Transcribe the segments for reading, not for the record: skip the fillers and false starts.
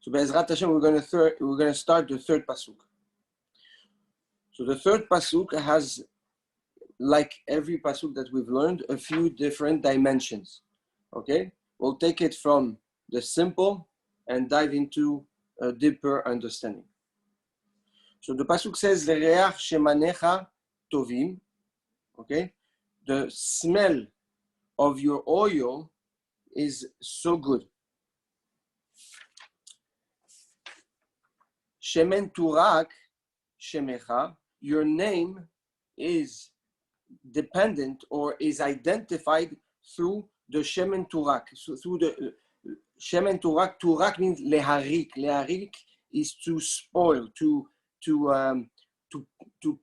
So Be'ezrat Hashem, we're going to start the third pasuk. So the third pasuk has, like every pasuk that we've learned, a few different dimensions. Okay, we'll take it from the simple and dive into a deeper understanding. So the pasuk says, "Lereach shemanecha tovim." Okay, the smell of your oil is so good. Shemen turak shemecha, your name is dependent or is identified through the shemen turak. So through the shemen turak, turak means leharik. Leharik is to spoil, to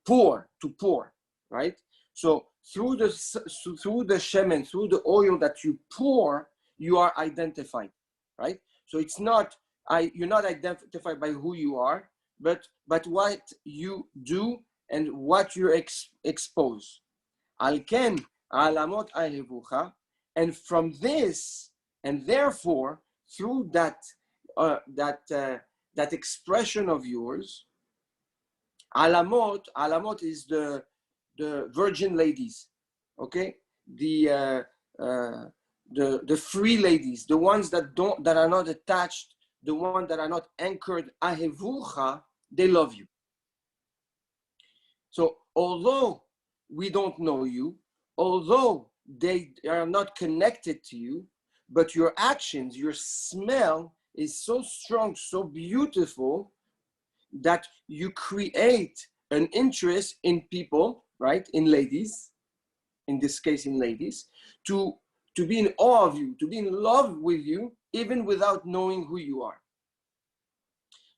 pour, right? So through the shemen, through the oil that you pour, you are identified, right? So it's not you're not identified by who you are, but what you do and what you expose. Al ken alamot ahevucha, and from this, and therefore through that expression of yours, alamot is the virgin ladies, okay, the free ladies, the ones that are not attached, the ones that are not anchored, ahevucha, they love you. So although we don't know you, although they are not connected to you, but your actions, your smell is so strong, so beautiful, that you create an interest in people, right? In ladies, in this case in ladies, to be in awe of you, to be in love with you, even without knowing who you are.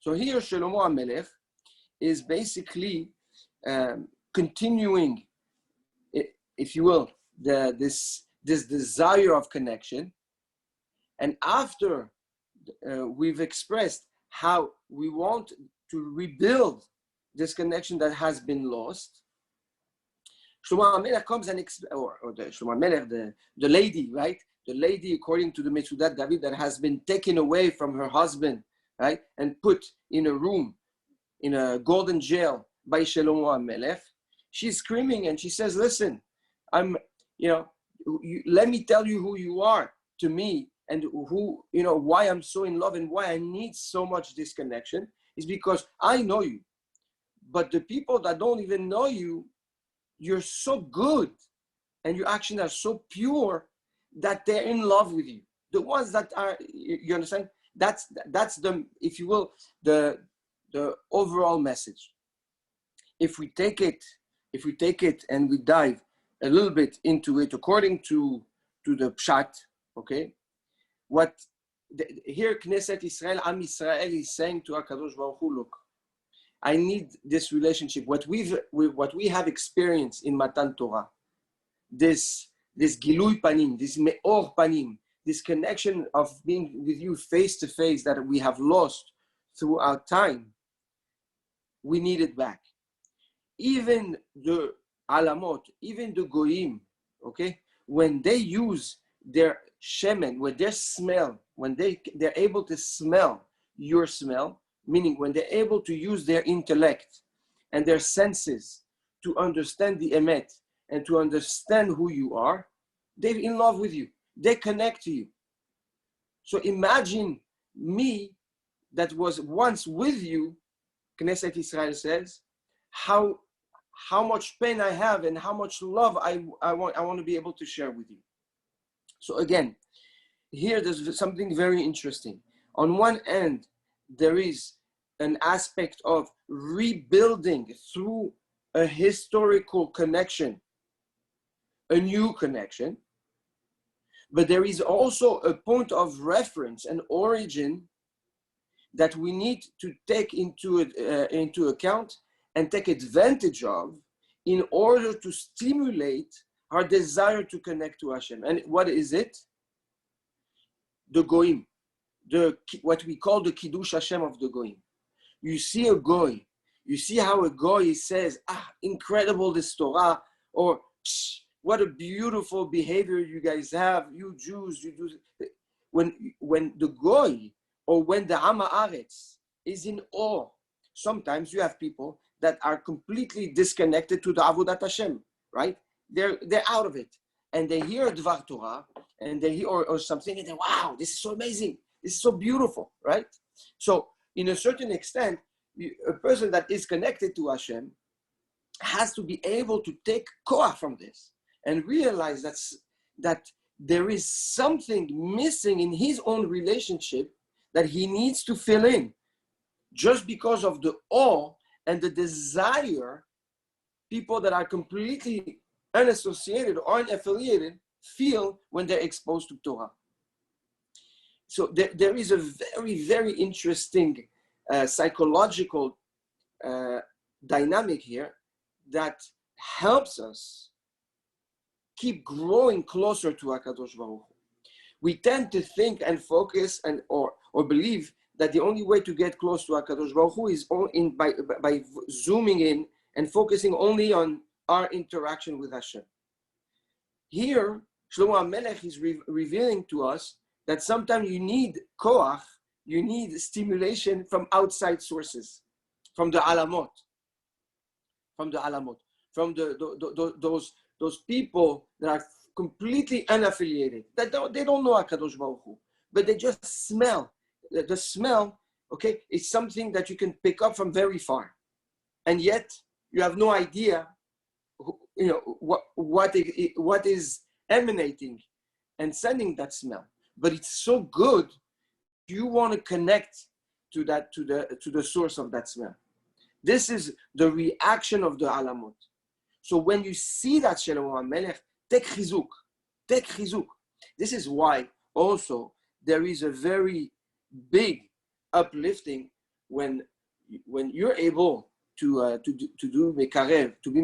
So here Shlomo HaMelech is basically continuing, if you will, this desire of connection. And after we've expressed how we want to rebuild this connection that has been lost, Shlomo HaMelech comes and Shlomo HaMelech, the lady, right? The lady, according to the Metzudat David, that has been taken away from her husband, right, and put in a room, in a golden jail by Shlomo HaMelech. She's screaming and she says, "Listen, let me tell you who you are to me, and who, why I'm so in love and why I need so much this connection is because I know you, but the people that don't even know you, you're so good and your actions are so pure that they're in love with you. The ones that are, you understand? That's the, if you will, the overall message. If we take it and we dive a little bit into it, according to the Pshat, okay, here Knesset Israel, Am Israel is saying to HaKadosh Baruch Hu, look, I need this relationship. What we have experienced in Matan Torah, this Gilui Panim, this Me'or Panim, this connection of being with you face to face that we have lost throughout time, we need it back. Even the Alamot, even the Goyim, okay, when they use their shemen, when their smell, when they're able to smell your smell, meaning when they're able to use their intellect and their senses to understand the emet and to understand who you are, they're in love with you. They connect to you. So imagine me that was once with you, Knesset Israel says, how much pain I have and how much love I want to be able to share with you. So again, here there's something very interesting. On one end, there is an aspect of rebuilding through a historical connection, a new connection, but there is also a point of reference, an origin that we need to take into account and take advantage of in order to stimulate our desire to connect to Hashem. And what is it? The Goyim, what we call the Kiddush Hashem of the Goyim. You see a Goy, you see how a Goy says, incredible this Torah, or what a beautiful behavior you guys have, you Jews, you do. When the Goy or when the Am Haaretz is in awe. Sometimes you have people that are completely disconnected to the Avodat Hashem, right? They're out of it. And they hear Dvar Torah, and they hear or something, and they, wow, this is so amazing. This is so beautiful, right? So in a certain extent, a person that is connected to Hashem has to be able to take koach from this and realize that there is something missing in his own relationship that he needs to fill in, just because of the awe and the desire people that are completely unassociated or unaffiliated feel when they're exposed to Torah. So there is a very, very interesting psychological dynamic here that helps us keep growing closer to HaKadosh Baruch Hu. We tend to think and focus or believe that the only way to get close to HaKadosh Baruch Hu is by zooming in and focusing only on our interaction with Hashem. Here, Shlomo HaMelech is revealing to us that sometimes you need koach, you need stimulation from outside sources, from the alamot, from those people that are completely unaffiliated, that they don't know HaKadosh Baruch Hu, but they just smell. The smell, okay, is something that you can pick up from very far, and yet you have no idea, what is emanating and sending that smell. But it's so good, you want to connect to the source of that smell. This is the reaction of the alamot. So when you see that Shlomo HaMelech, take chizuk. This is why also there is a very big uplifting when you're able to do mekarev, to be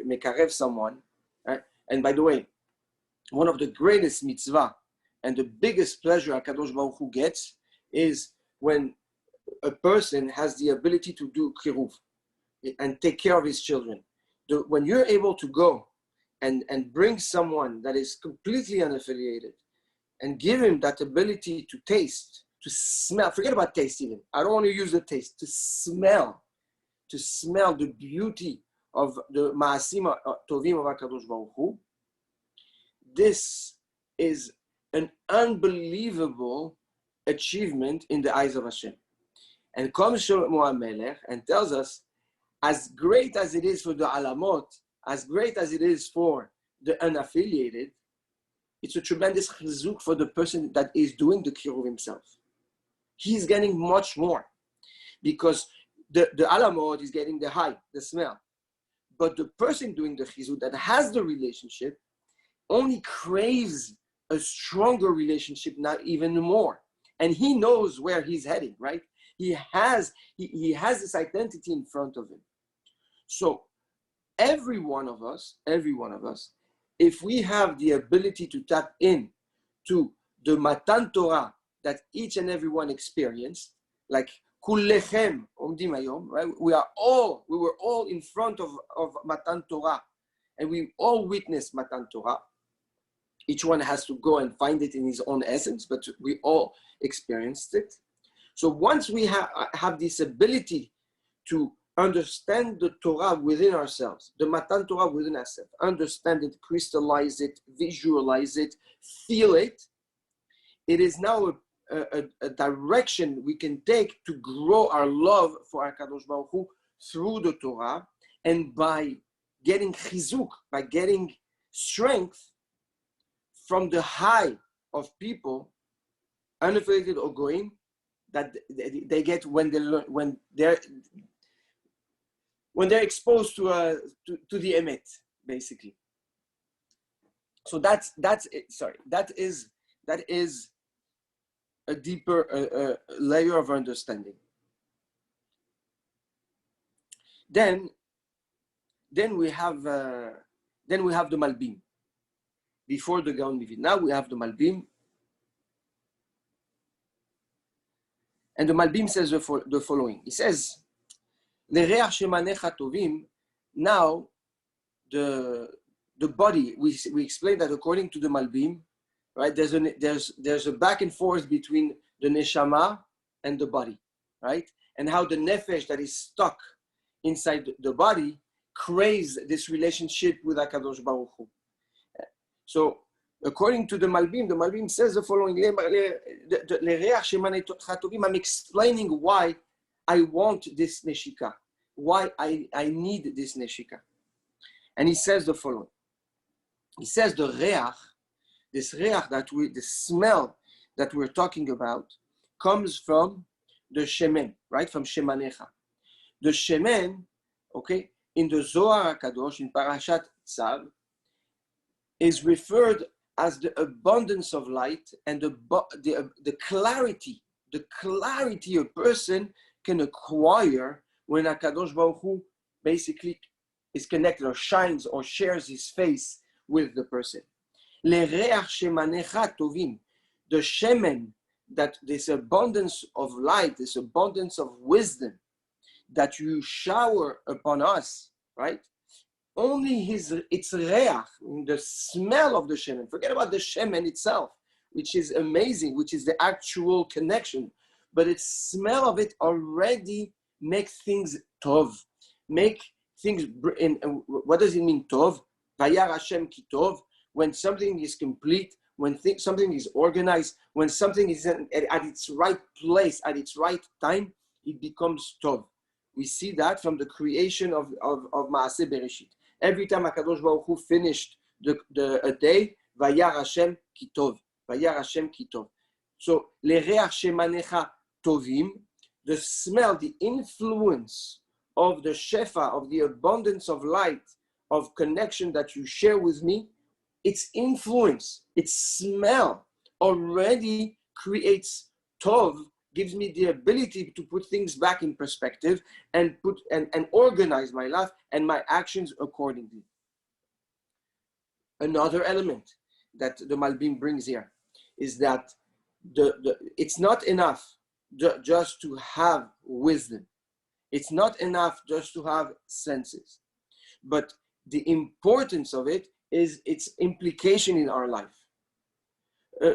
mekarev someone. Right? And by the way, one of the greatest mitzvah and the biggest pleasure HaKadosh Baruch Hu gets is when a person has the ability to do kiruv and take care of his children. When you're able to go and bring someone that is completely unaffiliated and give him that ability to taste, to smell, forget about taste even. I don't want to use the taste, to smell the beauty of the Ma'asim Tovim of HaKadosh Baruch Hu. This is an unbelievable achievement in the eyes of Hashem. And comes Shlomo HaMelech and tells us, as great as it is for the alamot, as great as it is for the unaffiliated, it's a tremendous chizuk for the person that is doing the kiruv himself. He's getting much more because the alamot is getting the high, the smell. But the person doing the chizuk that has the relationship only craves a stronger relationship, not even more. And he knows where he's heading, right? He has this identity in front of him. So every one of us, if we have the ability to tap in to the Matan Torah that each and every one experienced, like Kullechem Omdim Hayom, right? We were all in front of Matan Torah, and we all witnessed Matan Torah. Each one has to go and find it in his own essence, but we all experienced it. So once we have this ability to understand the Torah within ourselves, the Matan Torah within ourselves, understand it, crystallize it, visualize it, feel it, it is now a direction we can take to grow our love for HaKadosh Baruch Hu through the Torah, and by getting chizuk, by getting strength from the high of people, unaffiliated or goyim, that they get when they're exposed to the emet, basically. So that's it. Sorry, that is a deeper layer of understanding. Then we have the Malbim. Before the Gaon Mivid, now we have the Malbim. And the Malbim says the following. He says, "L'reach shemanecha tovim." Now, the body. We explained that according to the Malbim, right? There's a back and forth between the neshama and the body, right? And how the nefesh that is stuck inside the body craves this relationship with HaKadosh Baruch Hu. So, according to the Malbim says the following, I'm explaining why I want this neshika, why I need this neshika. And he says the following. He says the reach, the smell that we're talking about, comes from the shemen, right? From shemanecha. The shemen, okay, in the Zohar HaKadosh, in Parashat Tzav, is referred as the abundance of light and the clarity a person can acquire when HaKadosh Baruch Hu basically is connected or shines or shares his face with the person. L'reach shemanecha tovim, the shemen, that this abundance of light, this abundance of wisdom that you shower upon us, right? Only its reach, the smell of the shemen. Forget about the shemen itself, which is amazing, which is the actual connection. But its smell of it already makes things tov. Make things, what does it mean tov? Vayar Hashem ki tov. When something is complete, when something is organized, when something is at its right place, at its right time, it becomes tov. We see that from the creation of Maaseh Bereshit. Every time HaKadosh Baruch Hu finished a day, Vayar Hashem ki tov. Vayar Hashem ki tov. So, l'reach shemanecha tovim, the smell, the influence of the shefa, of the abundance of light, of connection that you share with me, its influence, its smell already creates tov, gives me the ability to put things back in perspective and organize my life and my actions accordingly. Another element that the Malbim brings here is that it's not enough just to have wisdom. It's not enough just to have senses. But the importance of it is its implication in our life.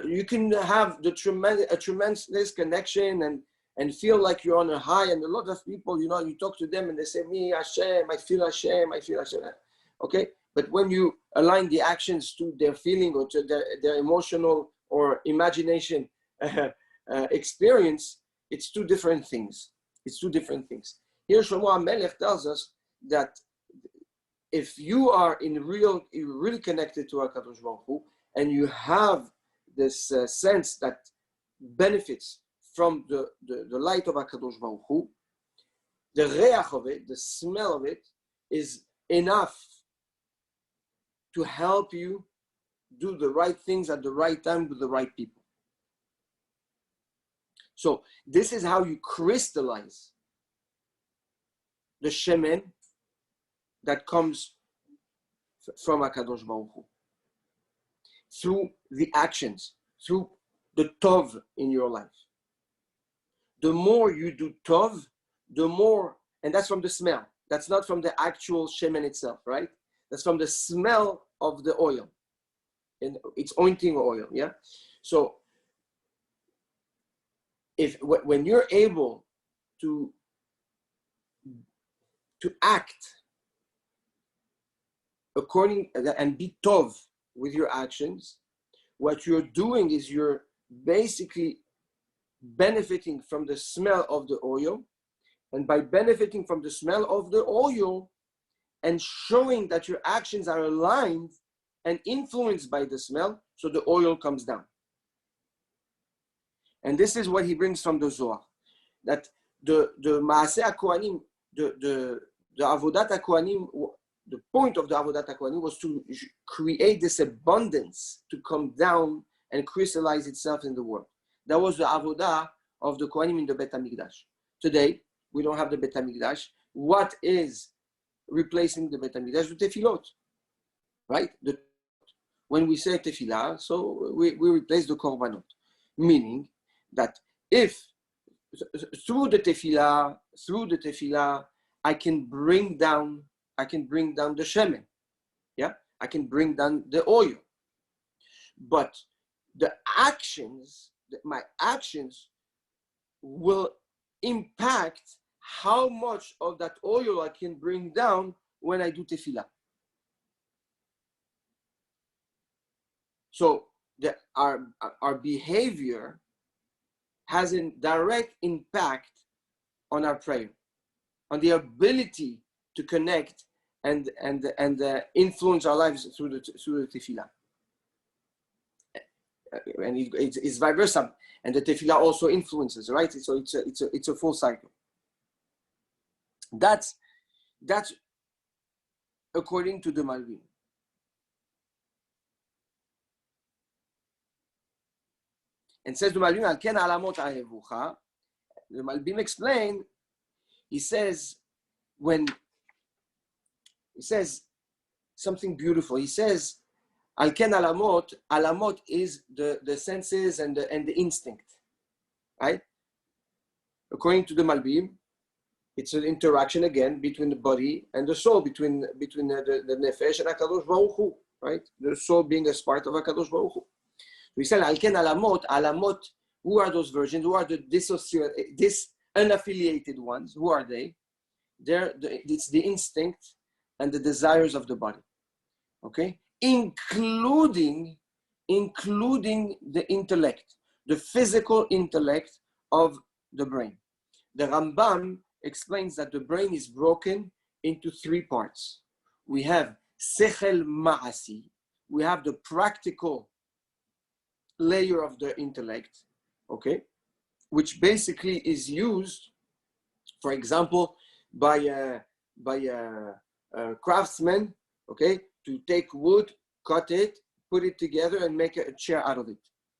You can have a tremendous connection and feel like you're on a high, and a lot of people, you talk to them and they say, me, Hashem, I feel Hashem. Okay? But when you align the actions to their feeling or to their emotional or imagination experience, it's two different things. Here, Shlomo HaMelech tells us that if you are you're really connected to HaKadosh Baruch Hu, and you have this sense that benefits from the light of HaKadosh Baruch Hu, the reach of it, the smell of it, is enough to help you do the right things at the right time with the right people. So this is how you crystallize the shemen that comes from HaKadosh Baruch Hu. Through the actions, through the tov in your life. The more you do tov, the more, and that's from the smell. That's not from the actual shemen itself, right? That's from the smell of the oil. And it's anointing oil, yeah? So, when you're able to act according and be tov with your actions, what you're doing is you're basically benefiting from the smell of the oil, and by benefiting from the smell of the oil and showing that your actions are aligned and influenced by the smell, so the oil comes down. And this is what he brings from the Zohar, that the Maaseh HaKohanim, the Avodat HaKohanim, the point of the Avodat HaKohanim was to create this abundance to come down and crystallize itself in the world. That was the Avodah of the Kohanim in the Bet HaMikdash. Today, we don't have the Bet HaMikdash. What is replacing the Bet HaMikdash? The Tefillot, right? When we say Tefillah, so we replace the Korbanot, meaning that if through the Tefillah, I can bring down the shemen, yeah? I can bring down the oil. But the actions, my actions will impact how much of that oil I can bring down when I do tefillah. So our behavior has a direct impact on our prayer, on the ability to connect and influence our lives through the tefillah. And it's vice versa, and the tefillah also influences, right? So it's a full cycle. That's according to the Malbim. And says the Malbim, Al ken alamot ahevucha. The Malbim explain. He says something beautiful. He says, Al ken alamot. Alamot is the senses and the instinct, right? According to the Malbim, it's an interaction again between the body and the soul, between the nefesh and Hakadosh Baruch Hu, right? The soul being a part of Hakadosh Baruch Hu. We said Al ken alamot. Alamot. Who are those virgins? Who are the unaffiliated ones? Who are they? It's the instinct and the desires of the body. Okay, including the intellect, the physical intellect of the brain. The Rambam explains that the brain is broken into three parts. We have sechel ma'asi. We have the practical layer of the intellect, okay, which basically is used, for example, by a craftsman, okay, to take wood, cut it, put it together, and make a chair out of it.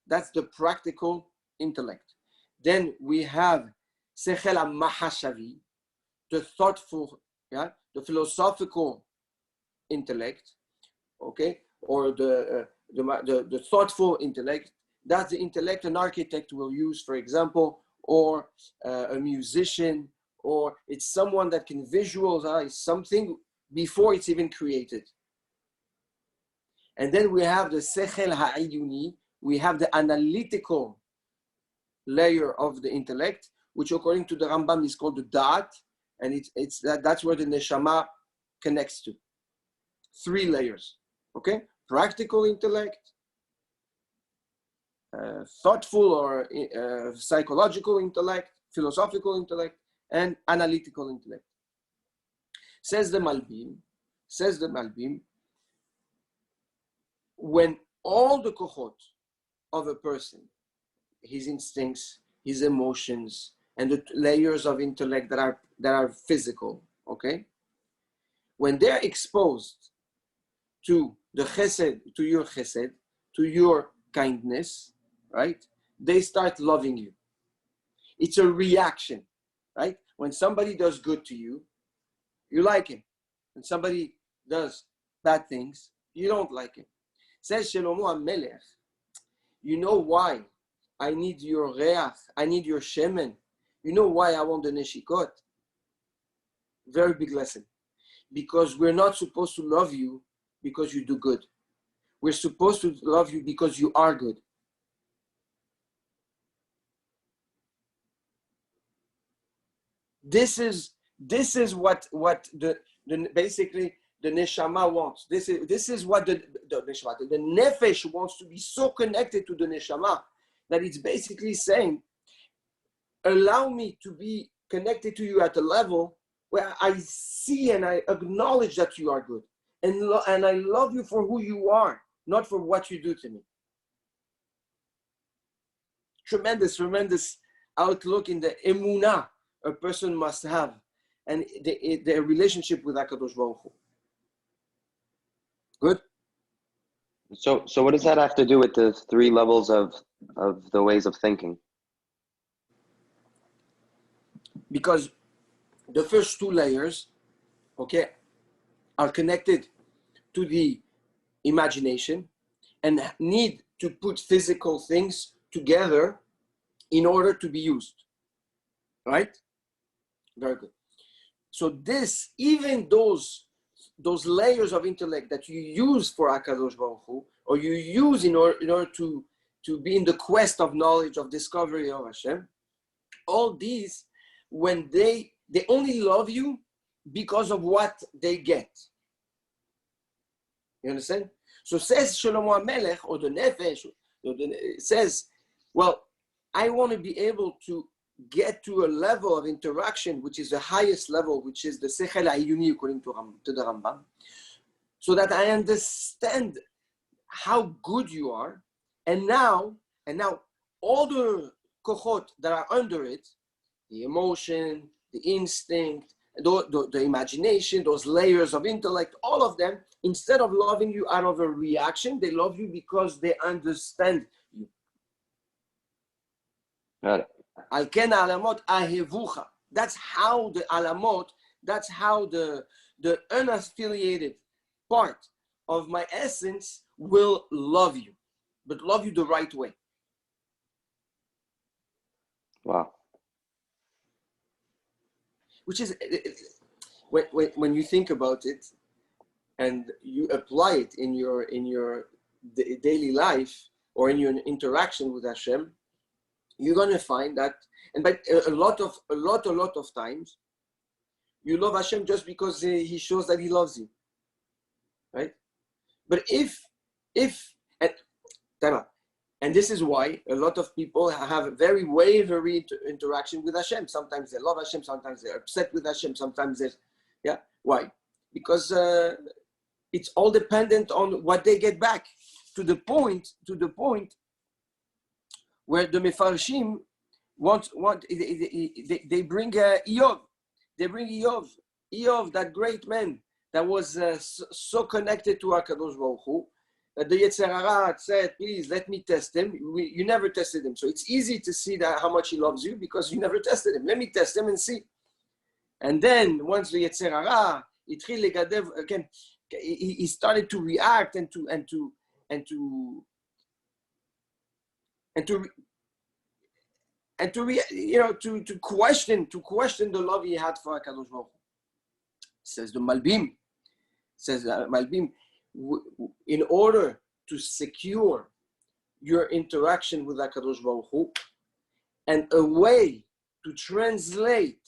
That's the practical intellect. Then we have sechel mahashavi, the thoughtful, the philosophical intellect, okay, or the thoughtful intellect. That's the intellect an architect will use, for example, or a musician, or it's someone that can visualize something before it's even created. And then we have the sechel ha'ayuni, we have the analytical layer of the intellect, which according to the Rambam is called the da'at, and that's where the neshama connects to. Three layers, okay? Practical intellect, thoughtful or psychological intellect, philosophical intellect, and analytical intellect. Says the Malbim, when all the kohot of a person, his instincts, his emotions, and the layers of intellect that are physical, okay, when they're exposed to the chesed, to your kindness, right? They start loving you. It's a reaction, right? When somebody does good to you, you like him. When somebody does bad things, you don't like him. Says Shlomo HaMelech, you know why I need your reach, I need your shemen. You know why I want the neshikot? Very big lesson. Because we're not supposed to love you because you do good. We're supposed to love you because you are good. This is what the basically the neshama wants. This is what the nefesh wants, to be so connected to the neshama that it's basically saying, allow me to be connected to you at a level where I see and I acknowledge that you are good, and I love you for who you are, not for what you do to me. Tremendous outlook in the emunah a person must have, and the relationship with HaKadosh Baruch Hu. Good? So what does that have to do with the three levels of the ways of thinking? Because the first two layers, okay, are connected to the imagination and need to put physical things together in order to be used, right? Very good. So even those layers of intellect that you use for HaKadosh Baruch Hu, or you use in order to be in the quest of knowledge, of discovery of Hashem, All these, when they only love you because of what they get. You understand? So says Shlomo HaMelech, or the Nefesh, says, well, I want to be able to get to a level of interaction, which is the highest level, which is the Sechel HaIyuni, according to the Rambam, so that I understand how good you are, and now all the kochot that are under it, the emotion, the instinct, the imagination, those layers of intellect, all of them, instead of loving you out of a reaction, they love you because they understand you. Got it. Al ken alamot ahevucha. That's how the alamot, that's how the unaffiliated part of my essence will love you, but love you the right way. Wow. Which is, when you think about it and you apply it in your daily life or in your interaction with Hashem, you're going to find that, and by a lot of times, you love Hashem just because he shows that he loves you, right? But if and this is why a lot of people have a very wavery interaction with Hashem. Sometimes they love Hashem, sometimes they're upset with Hashem, sometimes they're, yeah. Why? Because it's all dependent on what they get back. To the point where the Mefarshim they bring Eov. They bring Eov, that great man that was so connected to HaKadosh Baruch Hu, that the Yetzer Hara said, please let me test him. You never tested him. So it's easy to see that how much he loves you because you never tested him. Let me test him and see. And then once the Yetzer Hara, again, he started to react and to question the love he had for HaKadosh Baruch Hu. Says the Malbim. In order to secure your interaction with HaKadosh Baruch Hu, and a way to translate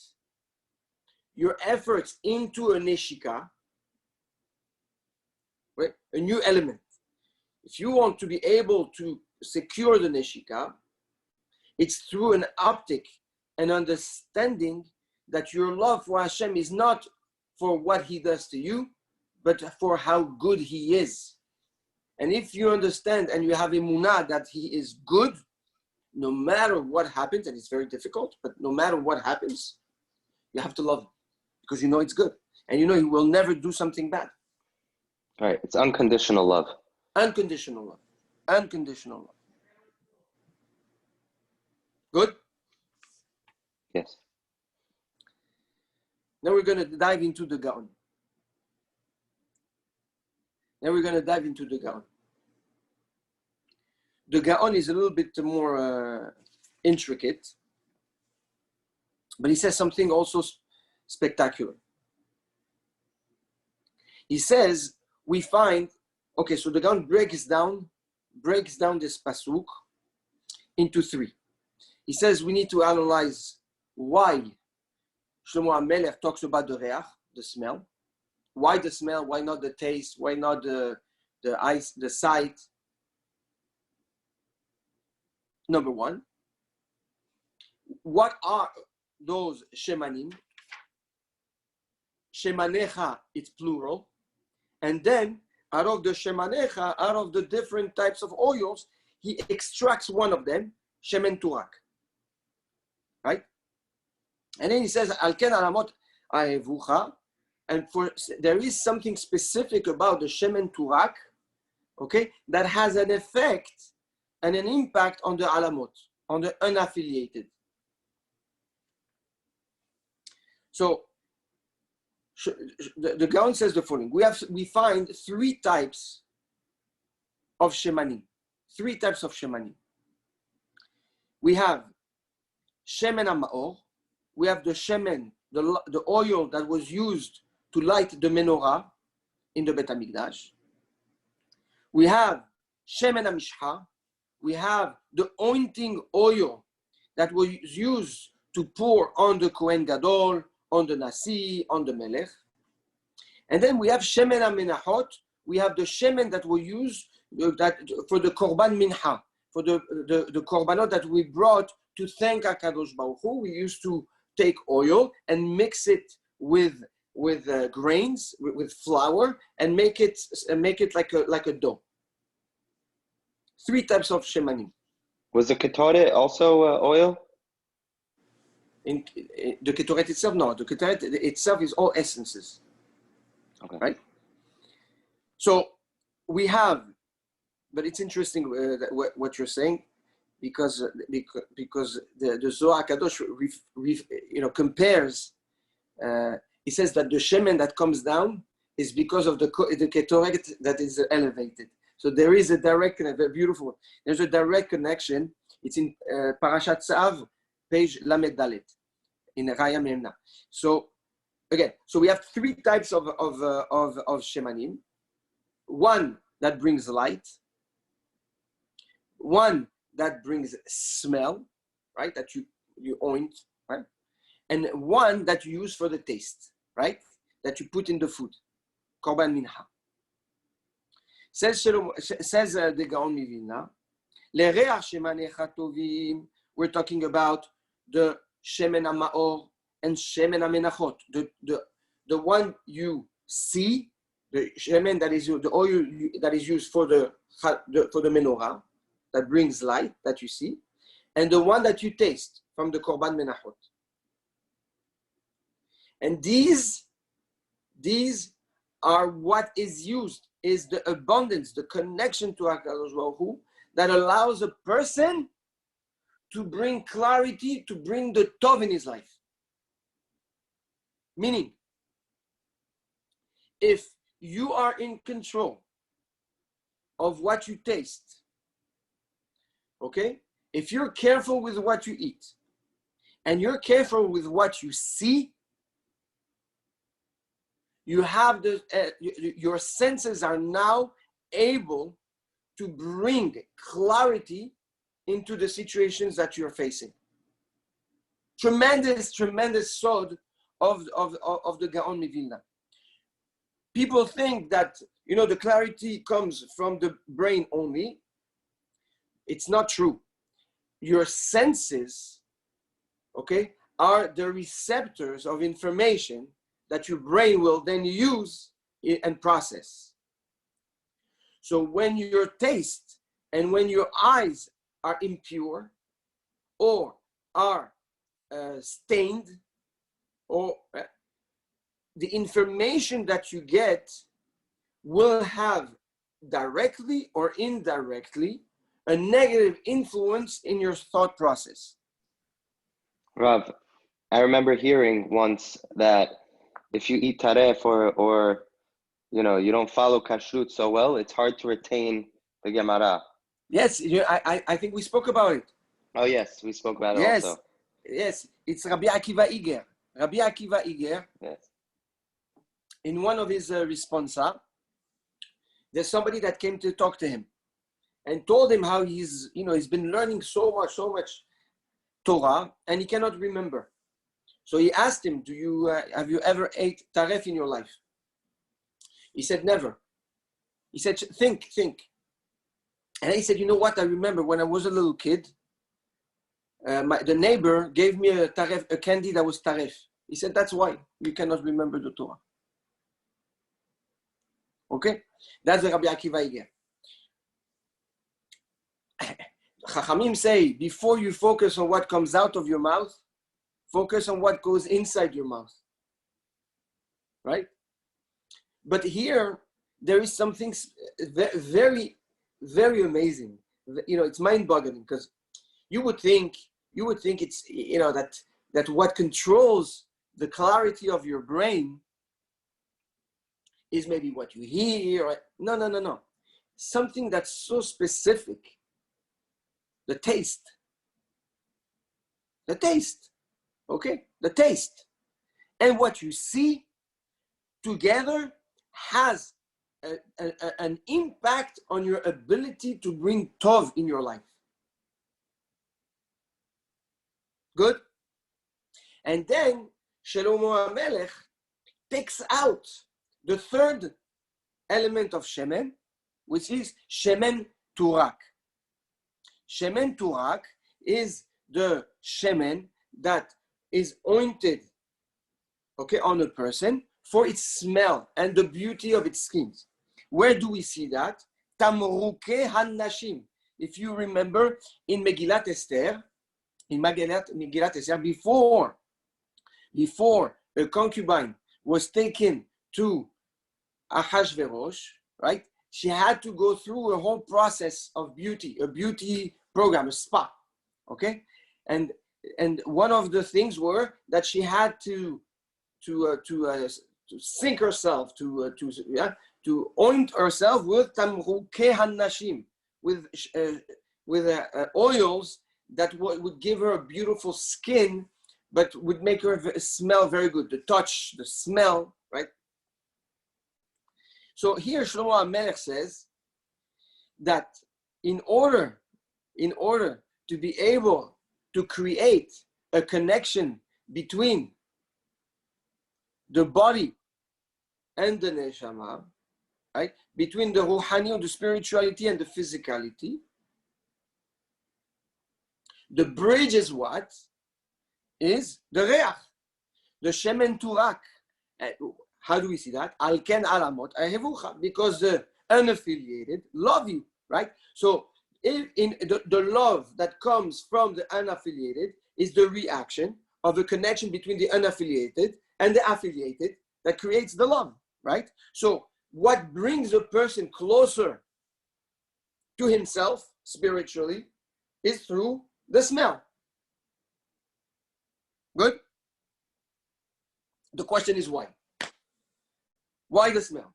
your efforts into a neshika, right? A new element. If you want to be able to secure the neshika, it's through an optic and understanding that your love for Hashem is not for what he does to you, but for how good he is. And if you understand and you have emunah that he is good, no matter what happens, and it's very difficult, but no matter what happens, you have to love him because you know it's good. And you know he will never do something bad. All right, it's unconditional love. Unconditional love. Unconditional love. Good? Yes. Now we're going to dive into the Gaon. The Gaon is a little bit more intricate, but he says something also spectacular. He says, we find, okay, so the Gaon breaks down this pasuk into three. He says we need to analyze why Shlomo HaMelech talks about the reach, the smell. Why the smell? Why not the taste? Why not the eyes, the sight? Number one, what are those shemanim? Shemanecha, it's plural. And then out of the shemanecha, out of the different types of oils, he extracts one of them, shemen turak. Right? And then he says, Al ken alamot ahevucha. And there is something specific about the shemen turak, okay, that has an effect and an impact on the alamot, on the unaffiliated. So the Gaon says the following: we find three types of shemanim. We have shemen ha'maor. We have the shemen, the oil that was used to light the menorah in the Bet HaMikdash. We have shemen hamishcha. We have the anointing oil that was used to pour on the Kohen Gadol, on the Nasi, on the Melech. And then we have Shemen HaMenachot. We have the Shemen that we use that for the Korban Mincha, for the Korbanot that we brought to thank HaKadosh Baruch Hu. We used to take oil and mix it with grains, with flour, and make it like a dough. 3 types of Shemanim. Was the Ketoret also oil? In the Ketoret itself, no. The Ketoret itself is all essences. Okay. Right? So we have, but it's interesting what you're saying, because the Zohar Kadosh compares. He says that the shemen that comes down is because of the Ketoret that is elevated. So there is a direct, very beautiful. There's a direct connection. It's in Parashat Tzav, page Lamed Dalet, in Raya Memna. So again, so we have 3 types of shemanim. One that brings light. One that brings smell, right? That you oint, right? And one that you use for the taste, right? That you put in the food. Korban Mincha. Says the Gaon Mivilna, L'reach shemanecha tovim. We're talking about the shemen ha'maor and shemen ha'menachot. The one you see, the shemen that is the oil that is used for the menorah, that brings light that you see, and the one that you taste from the korban menachot. And these are what is used, is the abundance, the connection to HaKadosh Baruch Hu that allows a person to bring clarity, to bring the tov in his life. Meaning, if you are in control of what you taste, okay? If you're careful with what you eat, and you're careful with what you see, you have your senses are now able to bring clarity into the situations that you're facing. Tremendous sod of the Gaon Mivilna. People think that the clarity comes from the brain only. It's not true. Your senses, okay, are the receptors of information that your brain will then use and process. So when your taste and when your eyes are impure or are stained, or the information that you get will have directly or indirectly a negative influence in your thought process. Rav, I remember hearing once that if you eat taref or you don't follow kashrut so well, it's hard to retain the Gemara. Yes, I think we spoke about it. Oh yes, we spoke about it also. Yes, it's Rabbi Akiva Iger. Rabbi Akiva Iger, yes. In one of his responsa, there's somebody that came to talk to him and told him how he's been learning so much Torah and he cannot remember. So he asked him, have you ever ate taref in your life? He said, never. He said, think. And he said, you know what? I remember when I was a little kid, the neighbor gave me a candy that was taref. He said, that's why you cannot remember the Torah. Okay? That's the Rabbi Akiva Iger. Chachamim say, before you focus on what comes out of your mouth, focus on what goes inside your mouth. Right? But here, there is something very, very amazing. It's mind-boggling because you would think it's, that what controls the clarity of your brain is maybe what you hear. No. Something that's so specific. The taste. Okay? The taste. And what you see together has an impact on your ability to bring tov in your life. Good? And then Shlomo HaMelech takes out the third element of Shemen, which is Shemen Turak. Shemen Turak is the Shemen that is ointed, okay, on a person for its smell and the beauty of its skin. Where do we see that? Tamruke Hannashim. If you remember in Megillat Esther, before a concubine was taken to Ahashverosh, right? She had to go through a whole process of beauty, a beauty program, a spa, okay? And one of the things were that she had to sink herself, to oint herself with tamruke hannashim, with oils that would give her a beautiful skin, but would make her smell very good. The touch, the smell, right? So here Shlomo HaMelech says that in order to be able to create a connection between the body and the neshama, right? Between the ruhani, the spirituality, and the physicality, the bridge is what? Is the reach, the shemen turak. How do we see that? Al ken alamot ahevucha, because the unaffiliated love you, right? So in the love that comes from the unaffiliated is the reaction of the connection between the unaffiliated and the affiliated that creates the love, right? So what brings a person closer to himself spiritually is through the smell. Good? The question is why? Why the smell?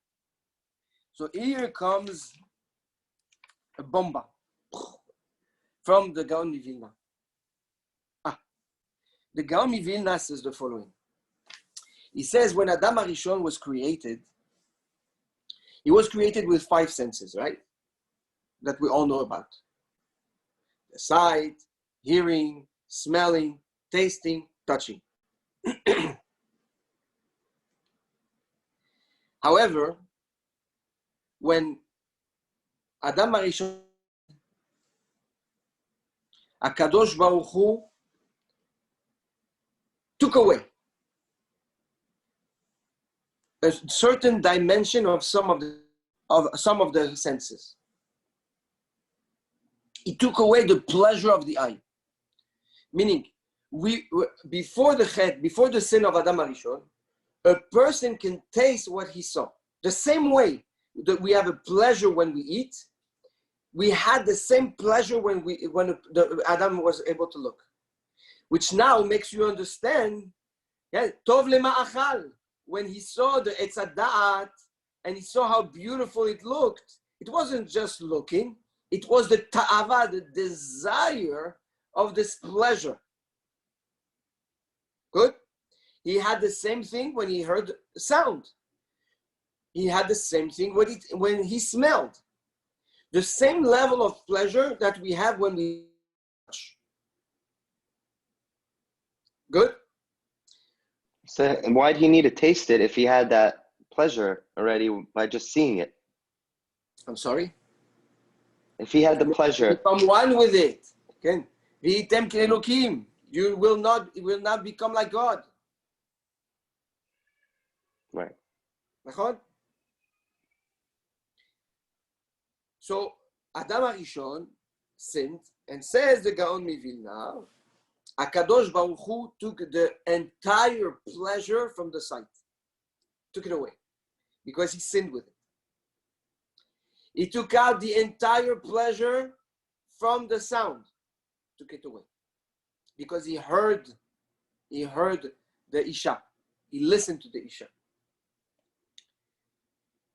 So here comes a bomba from the Gaon Vilna. The Gaon Vilna says the following. He says when Adam HaRishon was created, he was created with 5 senses, right? That we all know about. The sight, hearing, smelling, tasting, touching. However, when Adam HaRishon, HaKadosh Baruch Hu took away a certain dimension of some of the senses. He took away the pleasure of the eye. Meaning, before the sin of Adam HaRishon, a person can taste what he saw. The same way that we have a pleasure when we eat, we had the same pleasure when Adam was able to look. Which now makes you understand, tov lema'achal. When he saw the Etz HaDa'at and he saw how beautiful it looked, it wasn't just looking, it was the ta'ava, the desire of this pleasure. Good? He had the same thing when he heard sound. He had the same thing when he smelled. The same level of pleasure that we have when we touch. Good? So, and why did he need to taste it if he had that pleasure already by just seeing it? I'm sorry? If he had the pleasure. Become one with it. Okay? V'item k'elokim. You will not become like God. Right. So Adam HaRishon sinned, and says the Gaon Vilna, HaKadosh Baruch Hu took the entire pleasure from the sight, took it away, because he sinned with it. He took out the entire pleasure from the sound, took it away, because he heard the Isha, he listened to the Isha.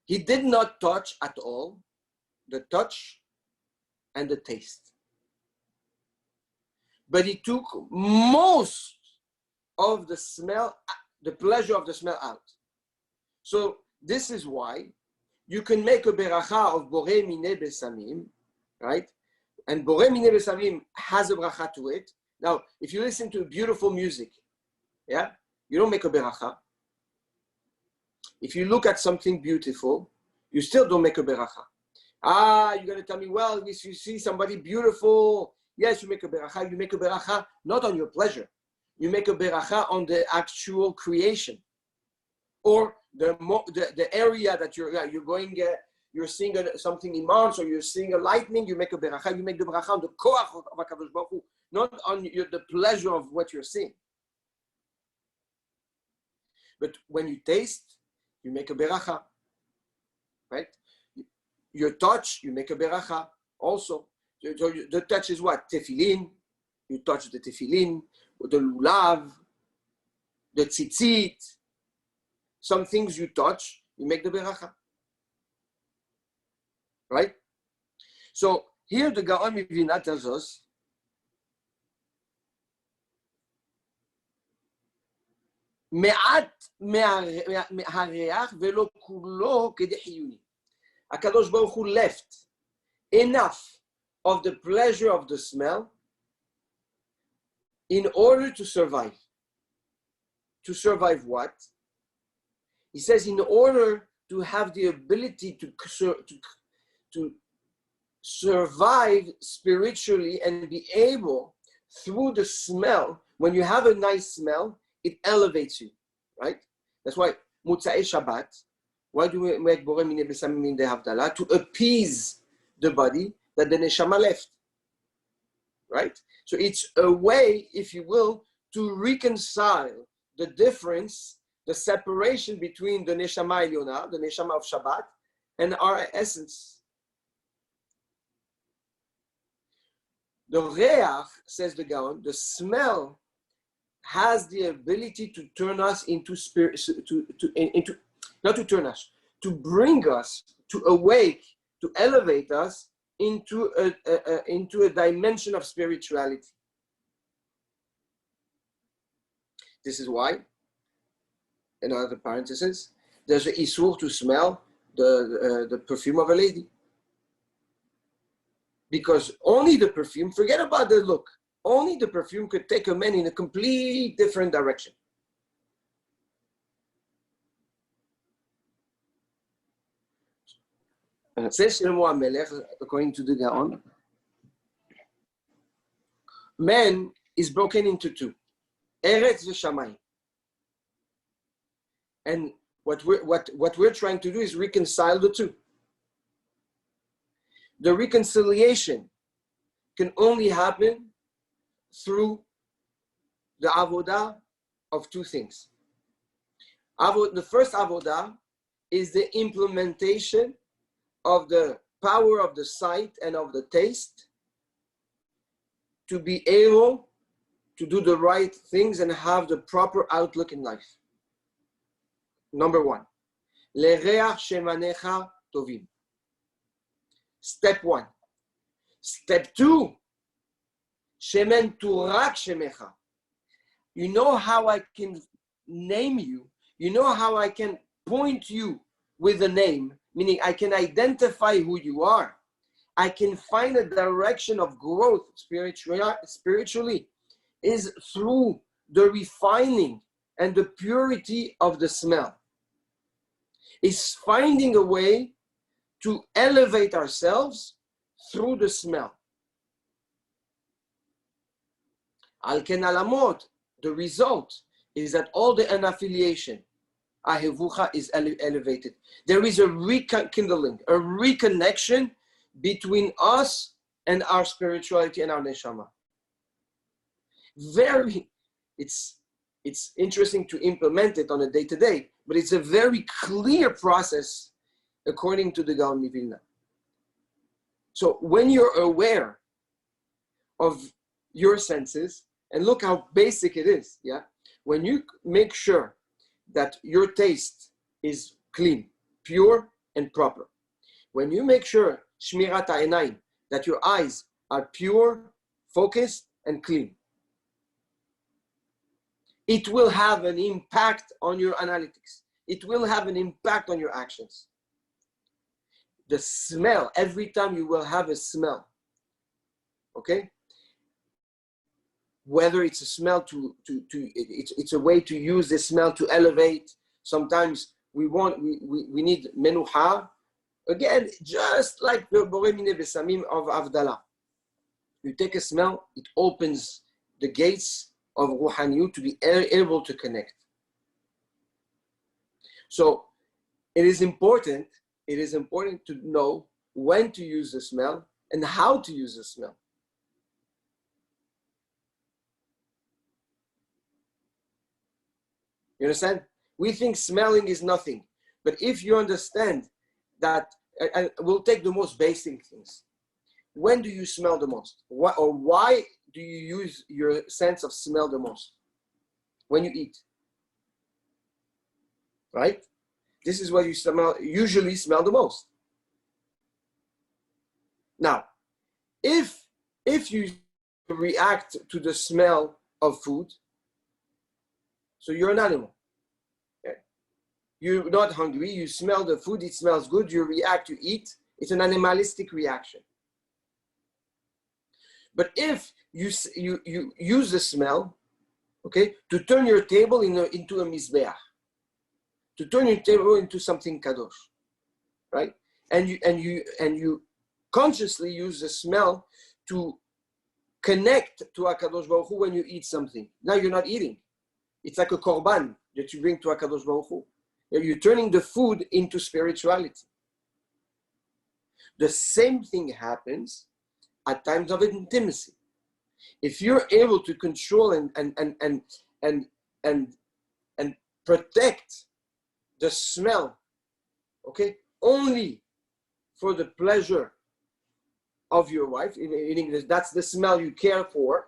He did not touch at all, the touch and the taste. But he took most of the smell, the pleasure of the smell out. So this is why you can make a beracha of Borei Minei Besamim, right? And Borei Minei Besamim has a bracha to it. Now, if you listen to beautiful music, Yeah, you don't make a beracha. If you look at something beautiful, you still don't make a beracha. You're going to tell me, well, if you see somebody beautiful, yes, you make a beracha. You make a beracha not on your pleasure. You make a beracha on the actual creation, or the area that you're going. You're seeing something immense, or you're seeing a lightning. You make a beracha. You make the beracha on the koach of HaKadosh Baruch Hu, not on the pleasure of what you're seeing. But when you taste, you make a beracha, right? Your touch, you make a beracha also. The touch is what? Tefillin. You touch the tefillin, the lulav, the tzitzit. Some things you touch, you make the beracha. Right? So here the Gaon Mivilna tells us, מעט מהריח ולא כולו כדי חיוני. HaKadosh Baruch Hu left enough of the pleasure of the smell in order to survive. To survive what? He says in order to have the ability to survive spiritually and be able, through the smell, when you have a nice smell, it elevates you, right? That's why Mutza'ei Shabbat, why do we make Borei Minei Besamim Min Dehavdalah? To appease the body that the neshama left, right? So it's a way, if you will, to reconcile the difference, the separation between the neshama Elionah, the neshama of Shabbat, and our essence. The reach, says the Gaon, the smell has the ability to turn us into spirit, not to turn us, to bring us, to awake, to elevate us into a dimension of spirituality. This is why, in other parentheses, there's an isur to smell the perfume of a lady. Because only the perfume, forget about the look, only the perfume could take a man in a complete different direction. Says Shlomo HaMelech, according to the Gaon, man is broken into two, Eretz v'Shamayim. And what we're trying to do is reconcile the two. The reconciliation can only happen through the avodah of two things. The first avodah is the implementation of the power of the sight and of the taste to be able to do the right things and have the proper outlook in life. Number one, lereach shemanecha tovim. Step one. Step two, shemen turak shemecha. You know how I can name you. You know how I can point you with a name, meaning I can identify who you are. I can find a direction of growth spiritually is through the refining and the purity of the smell. It's finding a way to elevate ourselves through the smell. Al ken alamot, the result is that all the unaffiliation, ahevucha, is elevated. There is a rekindling, a reconnection between us and our spirituality and our neshama. It's interesting to implement it on a day-to-day, but it's a very clear process according to the Gaon Mivilna. So when you're aware of your senses, and look how basic it is, yeah? When you make sure that your taste is clean, pure, and proper. When you make sure, shmirat ha'einayim, that your eyes are pure, focused, and clean, it will have an impact on your analytics. It will have an impact on your actions. The smell, every time you will have a smell, okay? whether it's a smell it's a way to use the smell to elevate. Sometimes we need menuha. Again, just like the Borei Minei Besamim of Avdallah. You take a smell, it opens the gates of Ruhaniyut to be able to connect. So it is important to know when to use the smell and how to use the smell. You understand? We think smelling is nothing. But if you understand that, we'll take the most basic things. When do you smell the most? Why do you use your sense of smell the most? When you eat. Right? This is what you usually smell the most. Now, if you react to the smell of food, so you're an animal. Okay? You're not hungry, you smell the food, it smells good, you react, you eat. It's an animalistic reaction. But if you use the smell, okay, to turn your table into a mizbeach, to turn your table into something kadosh, right? And you consciously use the smell to connect to HaKadosh Baruch Hu when you eat something. Now you're not eating. It's like a korban that you bring to HaKadosh Baruch Hu. You're turning the food into spirituality. The same thing happens at times of intimacy. If you're able to control and protect the smell, okay, only for the pleasure of your wife, in English, that's the smell you care for,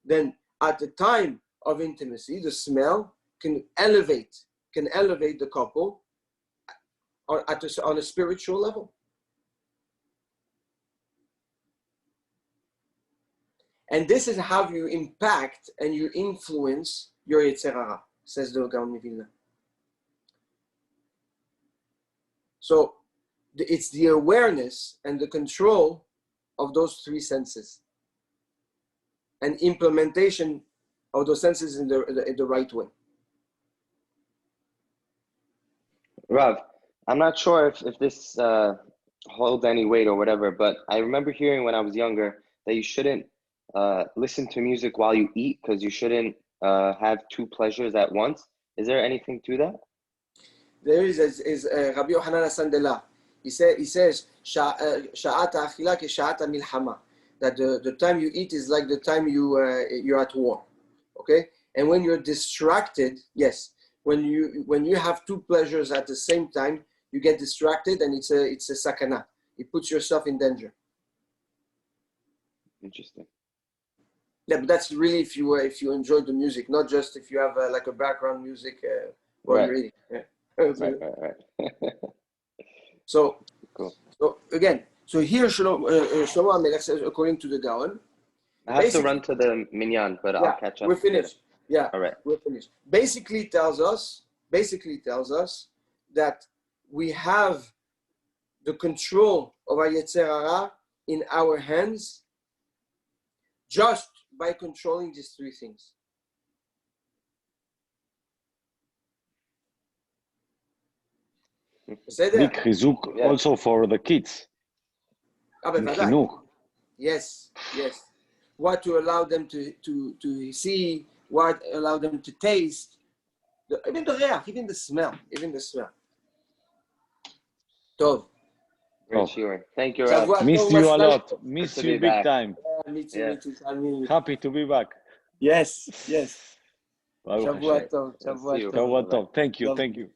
then at the time of intimacy, the smell can elevate the couple on a spiritual level. And this is how you impact and you influence your Yetzer Hara, says the Gaon Mivilna. So it's the awareness and the control of those three senses and implementation of those senses in the right way. Rav, I'm not sure if this holds any weight or whatever, but I remember hearing when I was younger that you shouldn't listen to music while you eat because you shouldn't have two pleasures at once. Is there anything to that? There is Rabbi Yochanan Asandela. He says, Sha'at ha'achila ke'sha'at ha'milchama. That the time you eat is like the time you're at war. Okay? And when you're distracted, yes, when you have two pleasures at the same time, you get distracted and it's a sakana. It puts yourself in danger. Interesting. Yeah, but that's really if you enjoy the music, not just if you have like a background music while you're eating. Yeah. Right. So, cool. So again, here Shlomo HaMelech says, according to the Gaon, I have to run to the minyan, but I'll catch up. We're finished. Yeah, all right. We're finished. Basically tells us that we have the control of our Yetzer Hara in our hands just by controlling these three things. Big chizuk also for the kids. Yes. What to allow them to see, what allow them to taste, even the reach, even the smell. Tov. Great Shir. Thank you, Rav. Miss you a lot. Miss you big time. Me too. Happy to be back. Yes. Shavua tov. Thank you.